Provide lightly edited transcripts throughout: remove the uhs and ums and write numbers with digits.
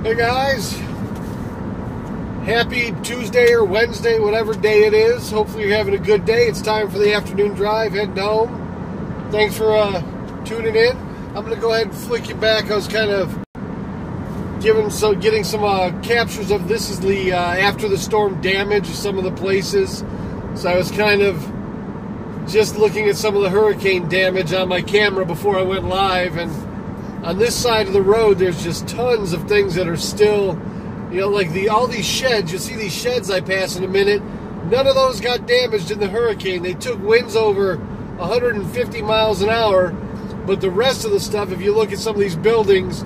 Hey guys, happy Tuesday or Wednesday, whatever day it is. Hopefully you're having a good day. It's time for the afternoon drive, heading home. Thanks for tuning in. I'm going to go ahead and flick you back. I was kind of getting some captures of this is the after the storm damage of some of the places. So I was kind of just looking at some of the hurricane damage on my camera before I went live, and on this side of the road, there's just tons of things that are still, like all these sheds. You'll see these sheds I pass in a minute. None of those got damaged in the hurricane. They took winds over 150 miles an hour, but the rest of the stuff, if you look at some of these buildings,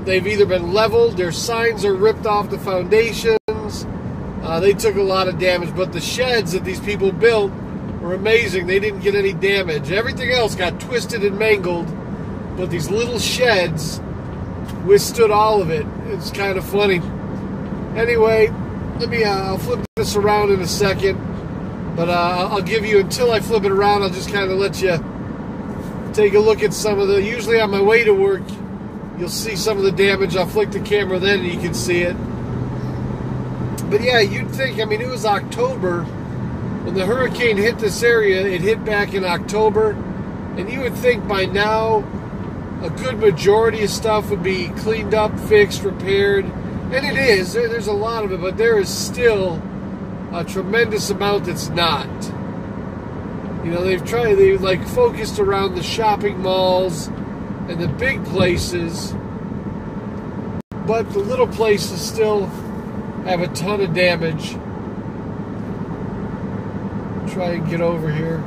they've either been leveled, their signs are ripped off the foundations. They took a lot of damage, but the sheds that these people built were amazing. They didn't get any damage. Everything else got twisted and mangled, but these little sheds withstood all of it. It's kind of funny. Anyway, I'll flip this around in a second, but I'll give you, until I flip it around, I'll just kind of let you take a look at some of the, usually on my way to work, you'll see some of the damage. I'll flick the camera then and you can see it. But yeah, you'd think, it was October when the hurricane hit this area. It hit back in October, and you would think by now a good majority of stuff would be cleaned up, fixed, repaired. And it is. There's a lot of it, but there is still a tremendous amount that's not. They've focused around the shopping malls and the big places, but the little places still have a ton of damage. Try and get over here.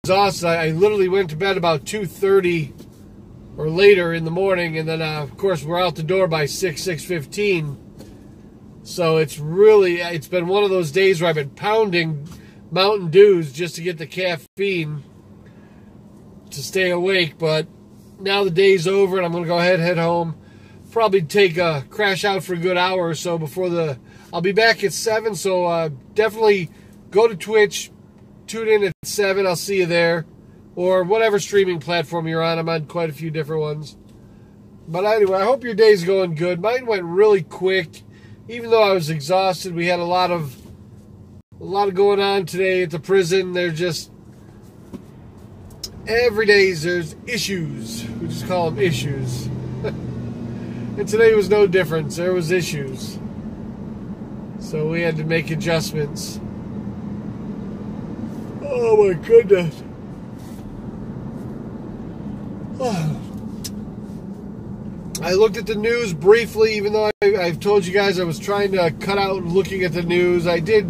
Exhausted. I literally went to bed about 2:30 or later in the morning, and then of course we're out the door by 6:15. So it's been one of those days where I've been pounding Mountain Dews just to get the caffeine to stay awake. But now the day's over, and I'm going to go ahead and head home. Probably take a crash out for a good hour or so before I'll be back at 7. So definitely go to Twitch. Tune in at 7. I'll see you there. Or whatever streaming platform you're on. I'm on quite a few different ones. But anyway, I hope your day's going good. Mine went really quick. Even though I was exhausted, we had a lot of going on today at the prison. They're just, every day there's issues. We just call them issues. And today was no different. There was issues. So we had to make adjustments. Oh my goodness. I looked at the news briefly, even though I've told you guys I was trying to cut out looking at the news. I did,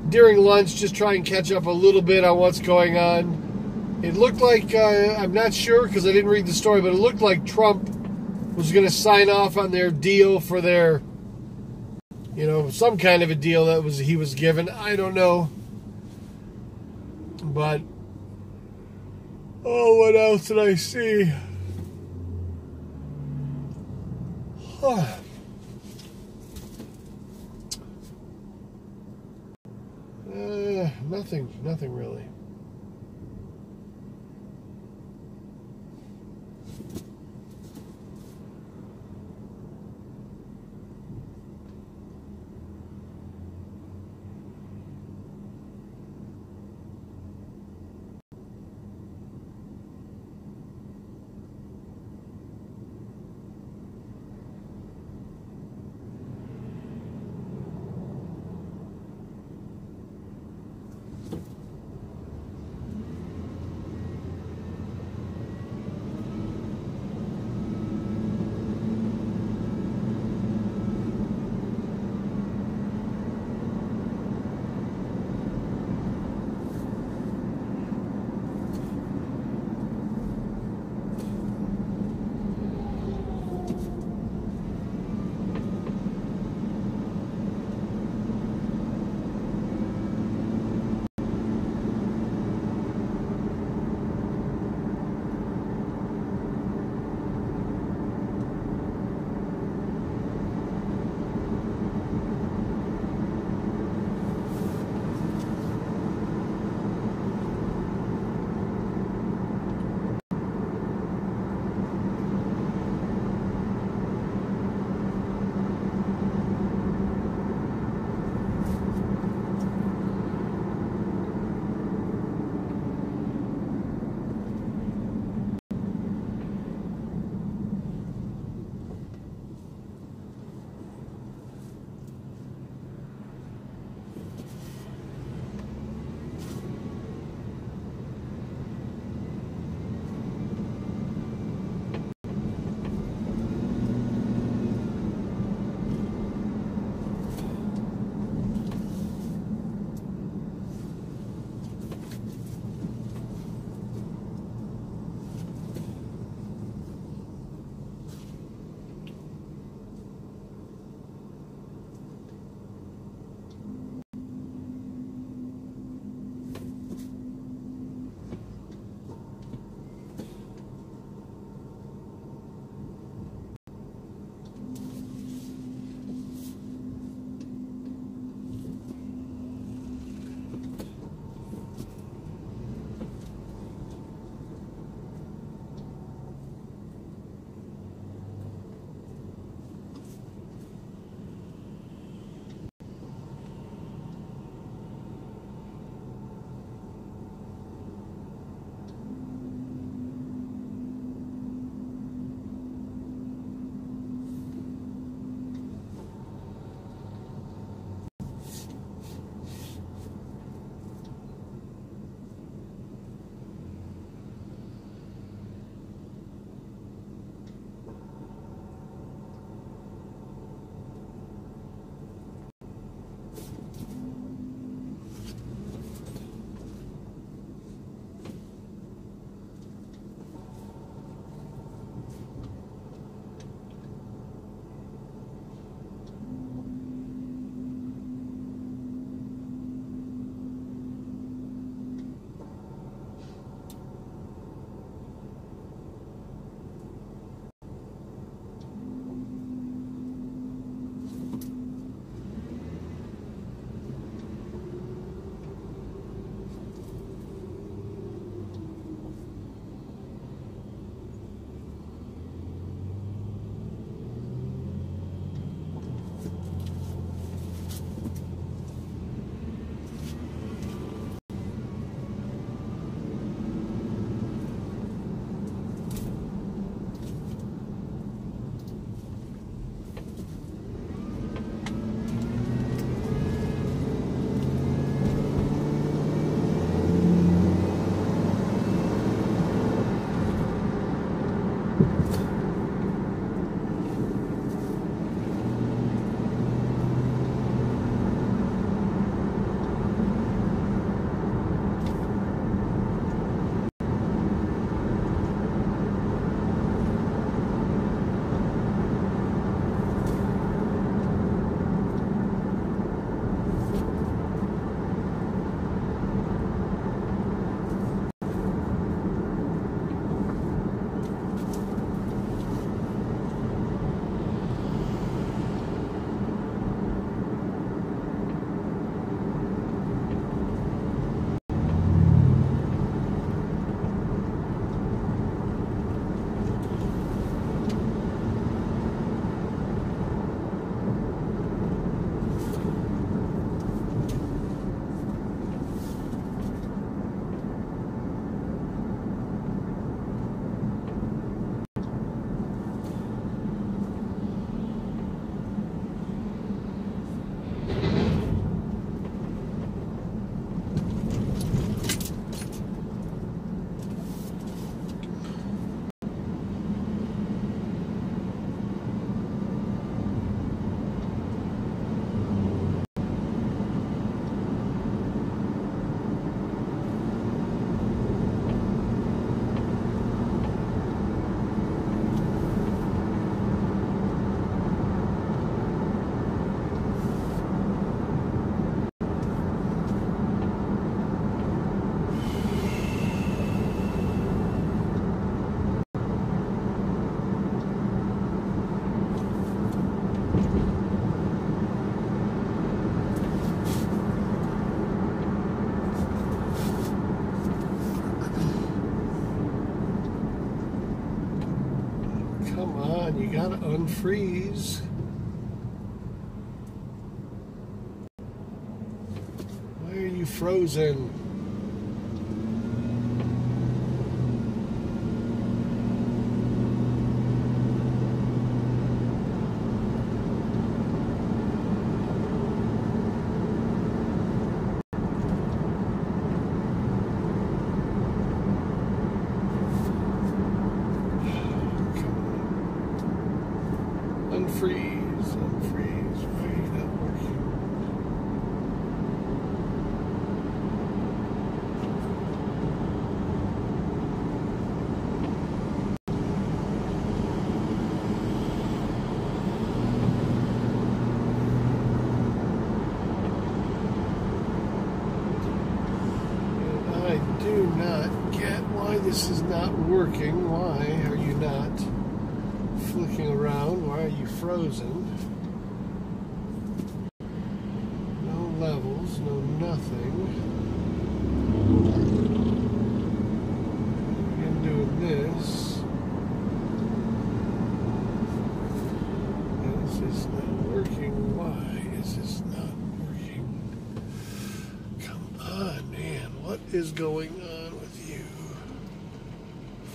during lunch, just try and catch up a little bit on what's going on. It looked like, I'm not sure because I didn't read the story, but it looked like Trump was going to sign off on their deal for their, some kind of a deal that he was given. I don't know. But, what else did I see? Nothing really. on, you gotta unfreeze. Why are you frozen? Unfreeze, unfreeze. Why are you not working? And I do not get why this is not working. Why are you not flicking around? Why are you frozen? No levels, no nothing. Again, doing this. This is not working. Why is this not working? Come on, man. What is going on with you?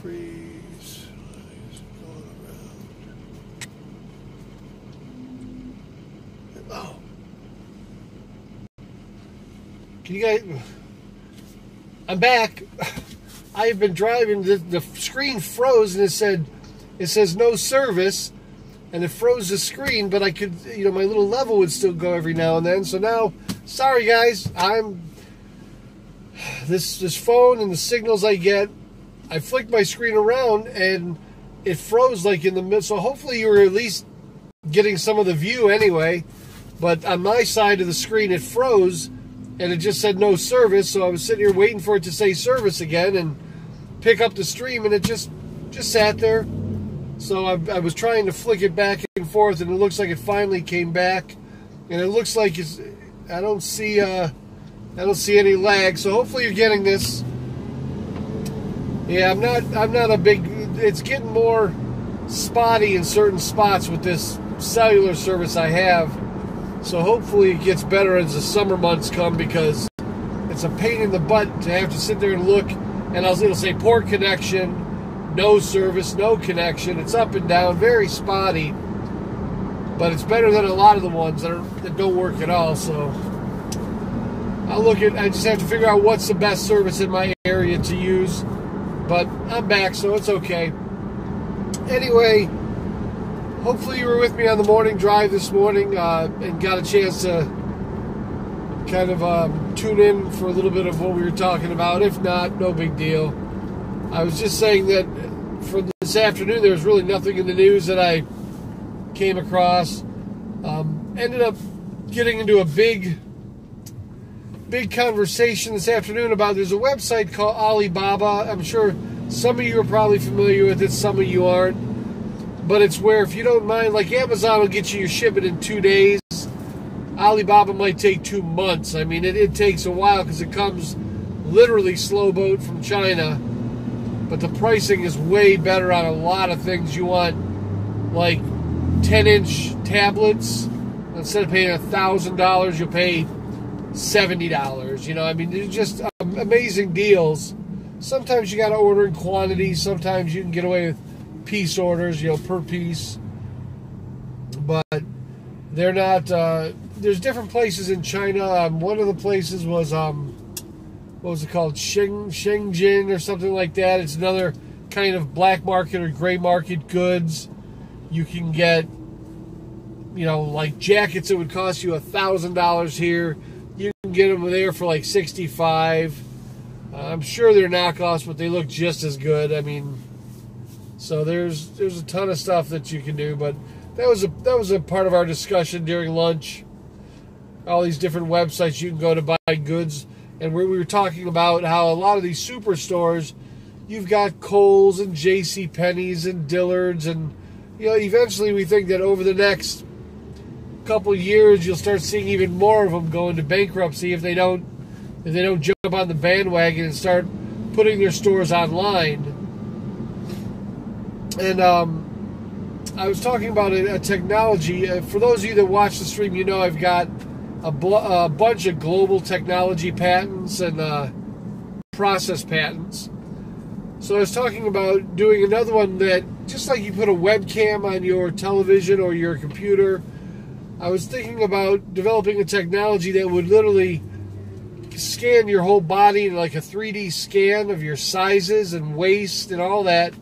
Freeze. Oh. Can you guys... I'm back. I've been driving. The screen froze and it says no service. And it froze the screen, but I could, my little level would still go every now and then. So now, sorry guys, this phone and the signals I get, I flicked my screen around and it froze like in the middle. So hopefully you were at least getting some of the view anyway. But on my side of the screen, it froze, and it just said no service. So I was sitting here waiting for it to say service again and pick up the stream, and it just sat there. So I was trying to flick it back and forth, and it looks like it finally came back. And it looks like I don't see any lag. So hopefully you're getting this. Yeah, I'm not a big. It's getting more spotty in certain spots with this cellular service I have. So hopefully it gets better as the summer months come, because it's a pain in the butt to have to sit there and look, and it'll say poor connection, no service, no connection. It's up and down, very spotty, but it's better than a lot of the ones that don't work at all. So I just have to figure out what's the best service in my area to use. But I'm back, so it's okay. Anyway, hopefully you were with me on the morning drive this morning and got a chance to kind of tune in for a little bit of what we were talking about. If not, no big deal. I was just saying that for this afternoon, there was really nothing in the news that I came across. Ended up getting into a big conversation this afternoon about, there's a website called Alibaba. I'm sure some of you are probably familiar with it, some of you aren't. But it's where, if you don't mind, like Amazon will get you your shipment in 2 days. Alibaba might take 2 months. I mean, it takes a while because it comes literally slow boat from China. But the pricing is way better on a lot of things. You want like 10-inch tablets. Instead of paying $1,000, you'll pay $70. I mean, they're just amazing deals. Sometimes you got to order in quantity. Sometimes you can get away with piece orders, per piece. But they're not. There's different places in China. One of the places was what was it called? Shenzhen or something like that. It's another kind of black market or gray market goods. You can get, like jackets that would cost you $1,000 here. You can get them there for like $65. I'm sure they're knockoffs, but they look just as good. I mean, so there's a ton of stuff that you can do. But that was a part of our discussion during lunch. All these different websites you can go to buy goods, and we were talking about how a lot of these superstores, you've got Kohl's and J.C. Penney's and Dillard's, and eventually we think that over the next couple years you'll start seeing even more of them go into bankruptcy if they don't jump on the bandwagon and start putting their stores online. And I was talking about a technology. For those of you that watch the stream, you know I've got a bunch of global technology patents and process patents. So I was talking about doing another one that, just like you put a webcam on your television or your computer, I was thinking about developing a technology that would literally scan your whole body, like a 3D scan of your sizes and waist and all that,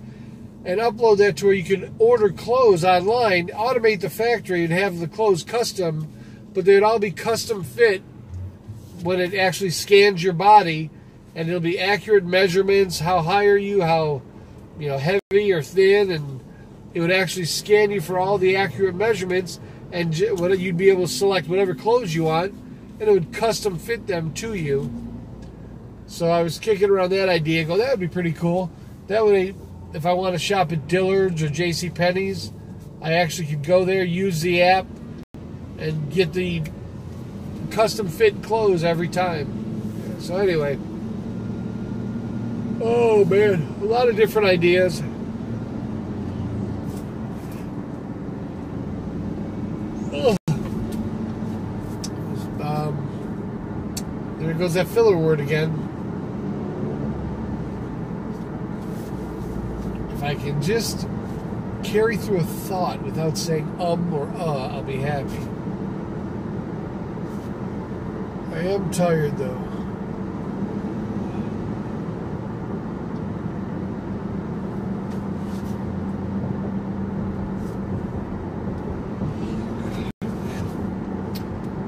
and upload that to where you can order clothes online, automate the factory, and have the clothes custom, but they'd all be custom fit when it actually scans your body, and it'll be accurate measurements, how high are you, how heavy or thin, and it would actually scan you for all the accurate measurements, and you'd be able to select whatever clothes you want, and it would custom fit them to you. So I was kicking around that idea, that would be pretty cool. That way, if I want to shop at Dillard's or JCPenney's, I actually could go there, use the app, and get the custom fit clothes every time. So anyway, oh man, a lot of different ideas. There goes that filler word again. If I can just carry through a thought without saying or I'll be happy. I am tired though.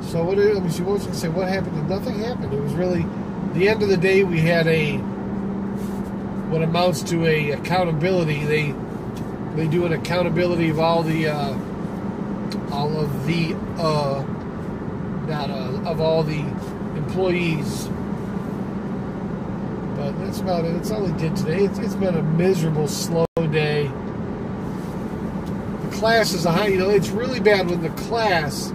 So let me see, what was I going to say? What happened? Nothing happened. It was really, the end of the day, we had what amounts to a accountability. They do an accountability of all of the employees. But that's about it. That's all they did today. It's been a miserable, slow day. The class is it's really bad when the class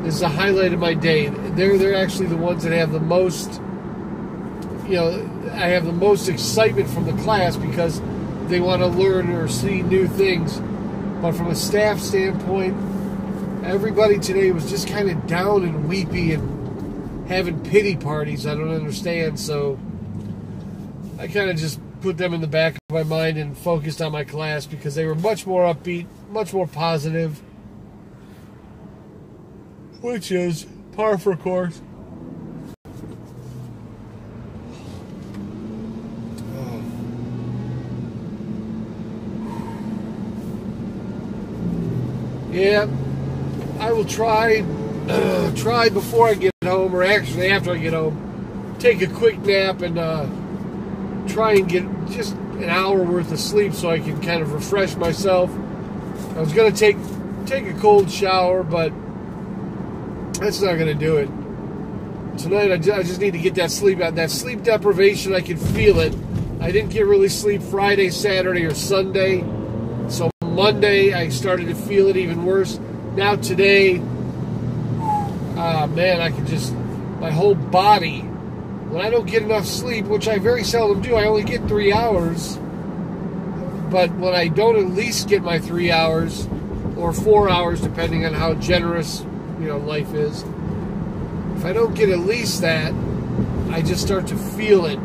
is the highlight of my day. They're actually the ones that have the most, I have the most excitement from the class because they want to learn or see new things. But from a staff standpoint, everybody today was just kind of down and weepy and having pity parties. I don't understand. So I kind of just put them in the back of my mind and focused on my class because they were much more upbeat, much more positive. Which is par for course. Yeah, I will try before I get home, or actually after I get home, take a quick nap and try and get just an hour worth of sleep so I can kind of refresh myself. I was going to take a cold shower, but that's not going to do it. Tonight, I just need to get that sleep out. That sleep deprivation, I can feel it. I didn't get really sleep Friday, Saturday, or Sunday. So Monday, I started to feel it even worse. Now today, man, I can just, my whole body, when I don't get enough sleep, which I very seldom do, I only get 3 hours. But when I don't at least get my 3 hours, or 4 hours, depending on how generous life is. If I don't get at least that, I just start to feel it,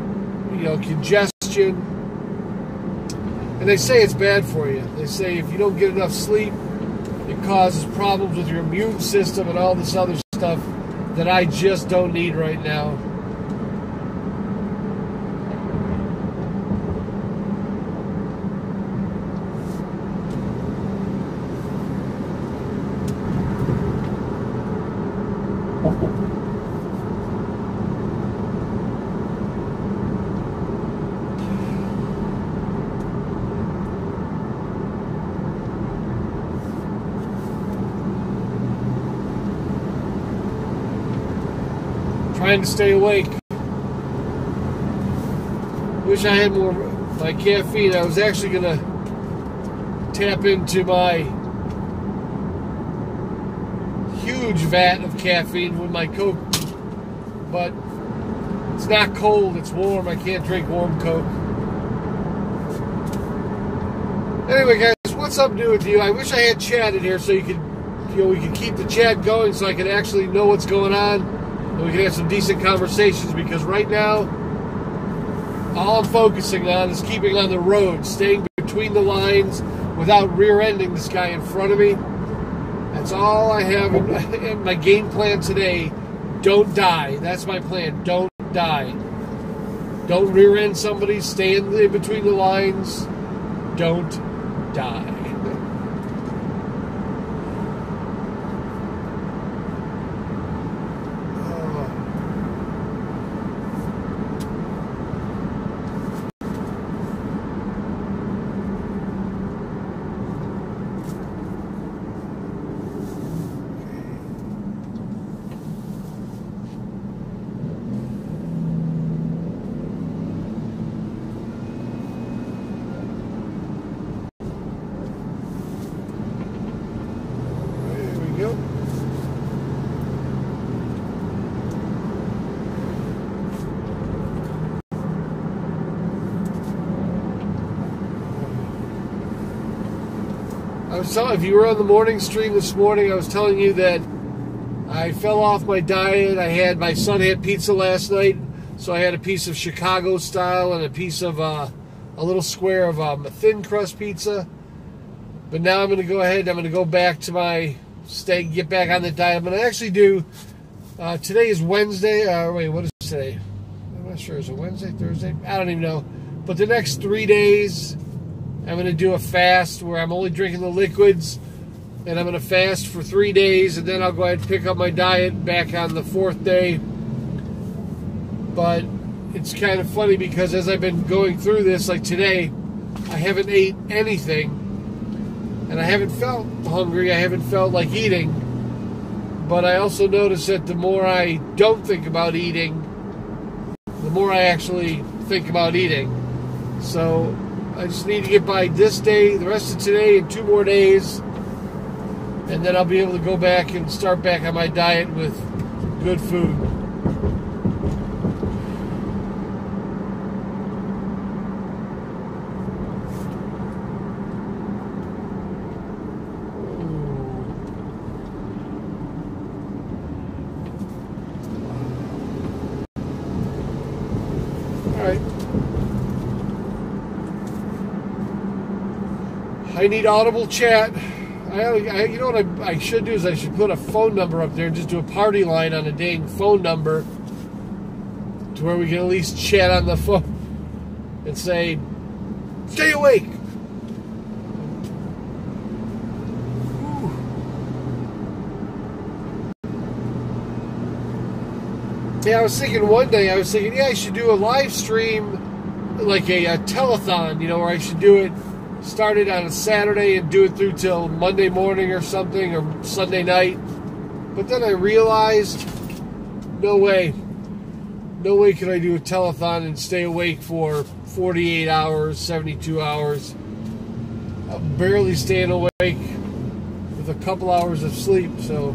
congestion. And they say it's bad for you. They say if you don't get enough sleep, it causes problems with your immune system and all this other stuff that I just don't need right now. Trying to stay awake. Wish I had more my caffeine. I was actually gonna tap into my huge vat of caffeine with my Coke, but it's not cold, it's warm. I can't drink warm Coke. Anyway, guys, want something to do with you. I wish I had chat in here so you could, we could keep the chat going so I could actually know what's going on and we can have some decent conversations, because right now all I'm focusing on is keeping on the road, staying between the lines without rear-ending this guy in front of me. That's all I have in my game plan today. Don't die. That's my plan. Don't die. Don't rear-end somebody. Stay in between the lines. Don't die. If you were on the morning stream this morning, I was telling you that I fell off my diet. My son had pizza last night, so I had a piece of Chicago style and a piece of a little square of thin crust pizza. But now I'm going to go ahead. I'm going to go back to my steak, get back on the diet. I'm going to actually do. Today is Wednesday. Wait, what is today? I'm not sure. Is it Wednesday, Thursday? I don't even know. But the next 3 days, I'm going to do a fast where I'm only drinking the liquids, and I'm going to fast for 3 days, and then I'll go ahead and pick up my diet back on the 4th day. But it's kind of funny because as I've been going through this, like today, I haven't ate anything, and I haven't felt hungry. I haven't felt like eating. But I also notice that the more I don't think about eating, the more I actually think about eating. So I just need to get by this day, the rest of today, and 2 more days, and then I'll be able to go back and start back on my diet with good food. All right. I need audible chat. You know what I should do is I should put a phone number up there and just do a party line on a dang phone number to where we can at least chat on the phone and say, stay awake. Yeah, I was thinking one day, yeah, I should do a live stream, like a telethon, where I should do it. Start it on a Saturday and do it through till Monday morning or something, or Sunday night. But then I realized, no way could I do a telethon and stay awake for 48 hours, 72 hours. I'm barely staying awake with a couple hours of sleep, so.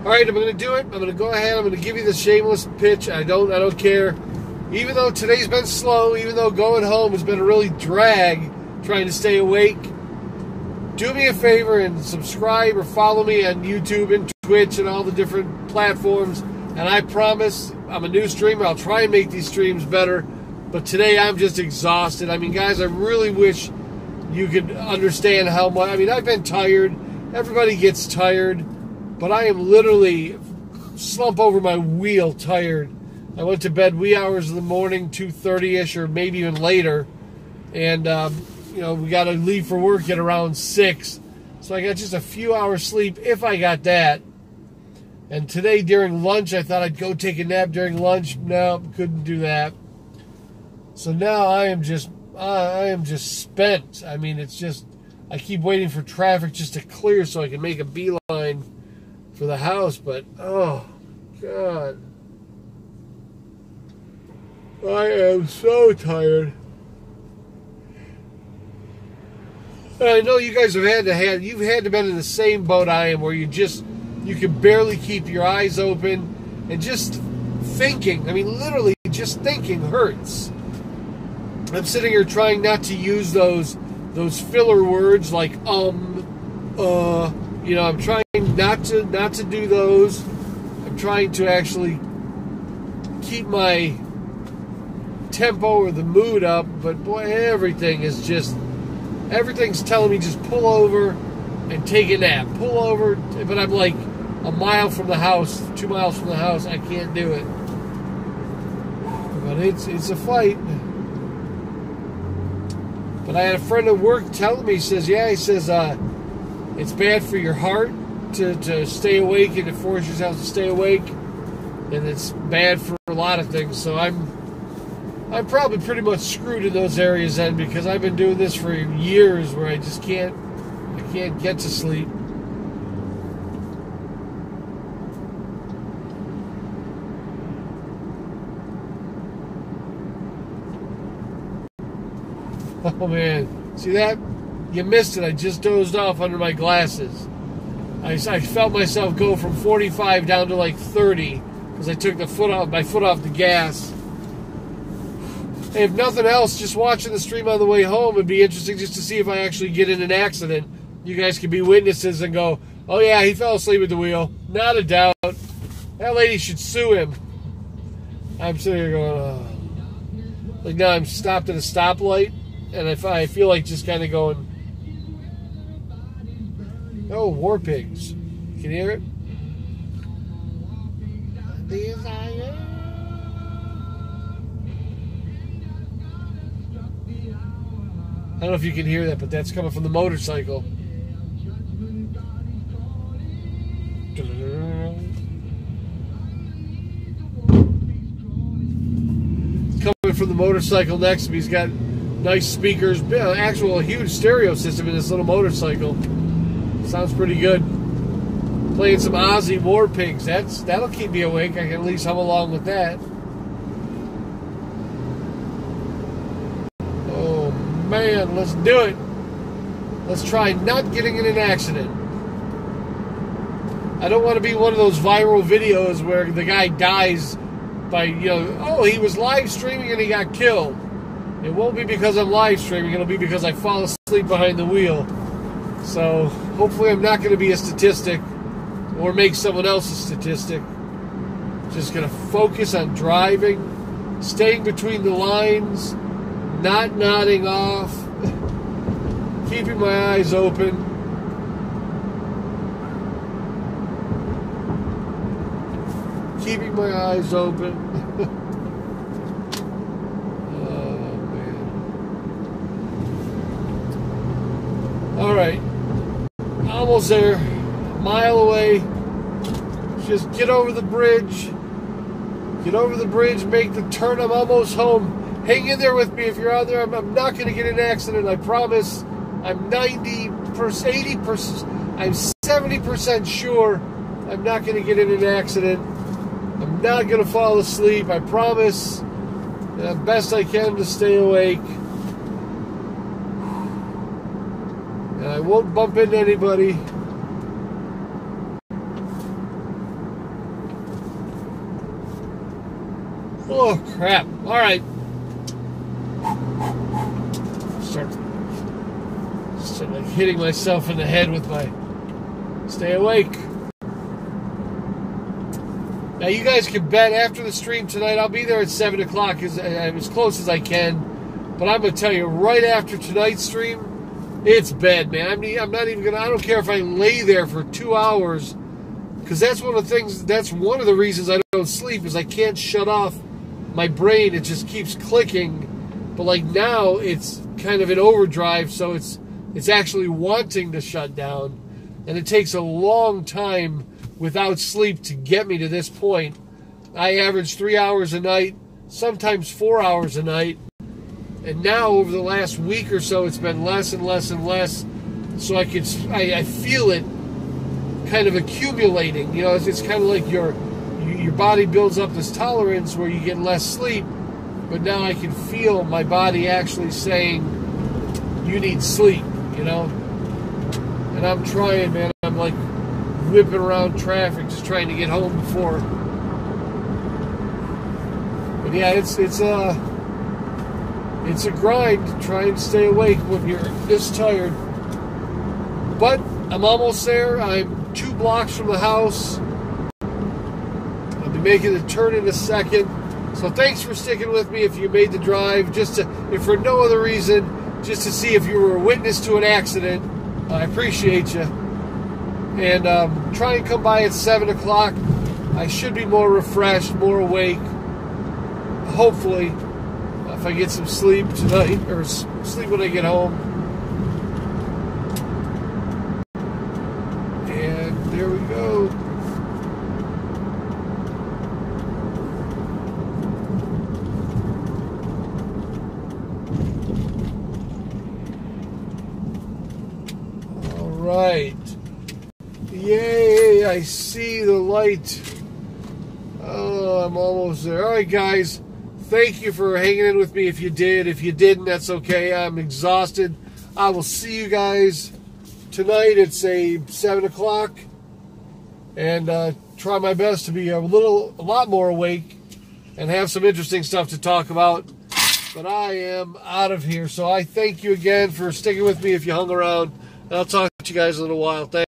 All right, I'm going to do it. I'm going to go ahead. I'm going to give you the shameless pitch. I don't care. Even though today's been slow, even though going home has been a really drag trying to stay awake, do me a favor and subscribe or follow me on YouTube and Twitch and all the different platforms. And I promise, I'm a new streamer. I'll try and make these streams better. But today I'm just exhausted. I mean, guys, I really wish you could understand how much. I mean, I've been tired. Everybody gets tired, but I am literally slump over my wheel tired. I went to bed wee hours in the morning, 2:30-ish, or maybe even later, and we got to leave for work at around 6, so I got just a few hours sleep if I got that. And today during lunch, I thought I'd go take a nap during lunch. No, couldn't do that. So now I am just spent. I mean, it's just. I keep waiting for traffic just to clear so I can make a beeline for the house, but, oh, God. I am so tired. And I know you guys you've had to been in the same boat I am, where you you can barely keep your eyes open, and just thinking, I mean, literally just thinking hurts. I'm sitting here trying not to use those filler words like you know, I'm trying not to do those. I'm trying to actually keep my tempo or the mood up, but boy, everything's telling me just pull over and take a nap. Pull over, but I'm like a mile from the house, 2 miles from the house. I can't do it. But it's a fight. But I had a friend at work telling me, he says, it's bad for your heart to stay awake, and to force yourself to stay awake, and it's bad for a lot of things. So I'm probably pretty much screwed in those areas then, because I've been doing this for years where I just can't get to sleep. Oh man, see that? You missed it. I just dozed off under my glasses. I felt myself go from 45 down to like 30 because I took my foot off the gas. Hey, if nothing else, just watching the stream on the way home would be interesting, just to see if I actually get in an accident. You guys can be witnesses and go, oh yeah, he fell asleep at the wheel. Not a doubt. That lady should sue him. I'm sitting here going, oh. Like now I'm stopped at a stoplight, and I feel like just kind of going, oh, war pigs. Can you hear it? I don't know if you can hear that, but that's coming from the motorcycle. It's coming from the motorcycle next to me. He's got nice speakers, actual huge stereo system in this little motorcycle. Sounds pretty good. Playing some Ozzy War Pigs. That'll keep me awake. I can at least hum along with that. Oh man, let's do it. Let's try not getting in an accident. I don't want to be one of those viral videos where the guy dies by, you know, oh, he was live streaming and he got killed. It won't be because I'm live streaming. It'll be because I fall asleep behind the wheel. So hopefully I'm not going to be a statistic or make someone else a statistic. Just going to focus on driving, staying between the lines, not nodding off, keeping my eyes open. Keeping my eyes open. Oh, man. All right. Almost there. A mile away. Just get over the bridge. Get over the bridge. Make the turn. I'm almost home. Hang in there with me if you're out there. I'm not going to get in an accident. I promise. I'm 90%, 80%. I'm 70% sure I'm not going to get in an accident. I'm not going to fall asleep, I promise. The best I can to stay awake. And I won't bump into anybody. Oh, crap. All right. Start like hitting myself in the head with my stay awake. Now, you guys can bet after the stream tonight, I'll be there at 7 o'clock, as close as I can. But I'm going to tell you, right after tonight's stream, it's bad, man. I'm not even going to, I don't care if I lay there for 2 hours, because that's one of the reasons I don't sleep, is I can't shut off my brain. It just keeps clicking. But like now, it's kind of in overdrive, so it's actually wanting to shut down. And it takes a long time without sleep to get me to this point. I average 3 hours a night, sometimes 4 hours a night. And now, over the last week or so, it's been less and less and less. So I feel it kind of accumulating. You know, it's kind of like your body builds up this tolerance where you get less sleep. But now I can feel my body actually saying, you need sleep, you know? And I'm trying, man. I'm like whipping around traffic, just trying to get home before. But yeah, it's a grind to try and stay awake when you're this tired. But I'm almost there. I'm 2 blocks from the house. I'll be making the turn in a second. So thanks for sticking with me if you made the drive, if for no other reason, just to see if you were a witness to an accident. I appreciate you. And try and come by at 7 o'clock. I should be more refreshed, more awake. Hopefully, if I get some sleep tonight, or sleep when I get home. And there we go. All right. Yay, I see the light. Oh, I'm almost there. All right, guys. Thank you for hanging in with me if you did. If you didn't, that's okay. I'm exhausted. I will see you guys tonight at, say, 7 o'clock. And try my best to be a lot more awake and have some interesting stuff to talk about. But I am out of here. So I thank you again for sticking with me if you hung around. And I'll talk to you guys in a little while. Thanks.